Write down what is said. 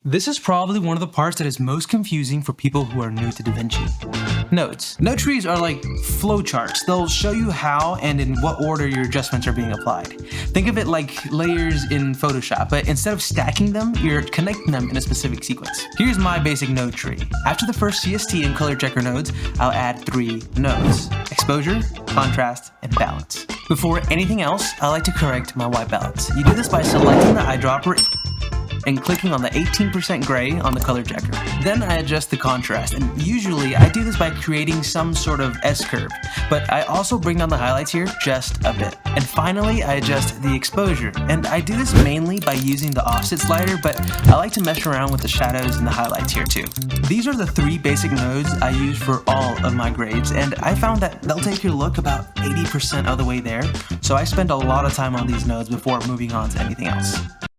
This is probably one of the parts that is most confusing for people who are new to DaVinci. Nodes. Node trees are like flowcharts. They'll show you how and in what order your adjustments are being applied. Think of it like layers in Photoshop, but instead of stacking them, you're connecting them in a specific sequence. Here's my basic node tree. After the first CST and ColorChecker nodes, I'll add 3 nodes: exposure, contrast, and balance. Before anything else, I like to correct my white balance. You do this by selecting the eyedropper and clicking on the 18% gray on the ColorChecker. Then I adjust the contrast, and usually I do this by creating some sort of S-curve, but I also bring down the highlights here just a bit. And finally, I adjust the exposure, and I do this mainly by using the offset slider, but I like to mess around with the shadows and the highlights here too. These are the 3 basic nodes I use for all of my grades, and I found that they'll take your look about 80% of the way there, so I spend a lot of time on these nodes before moving on to anything else.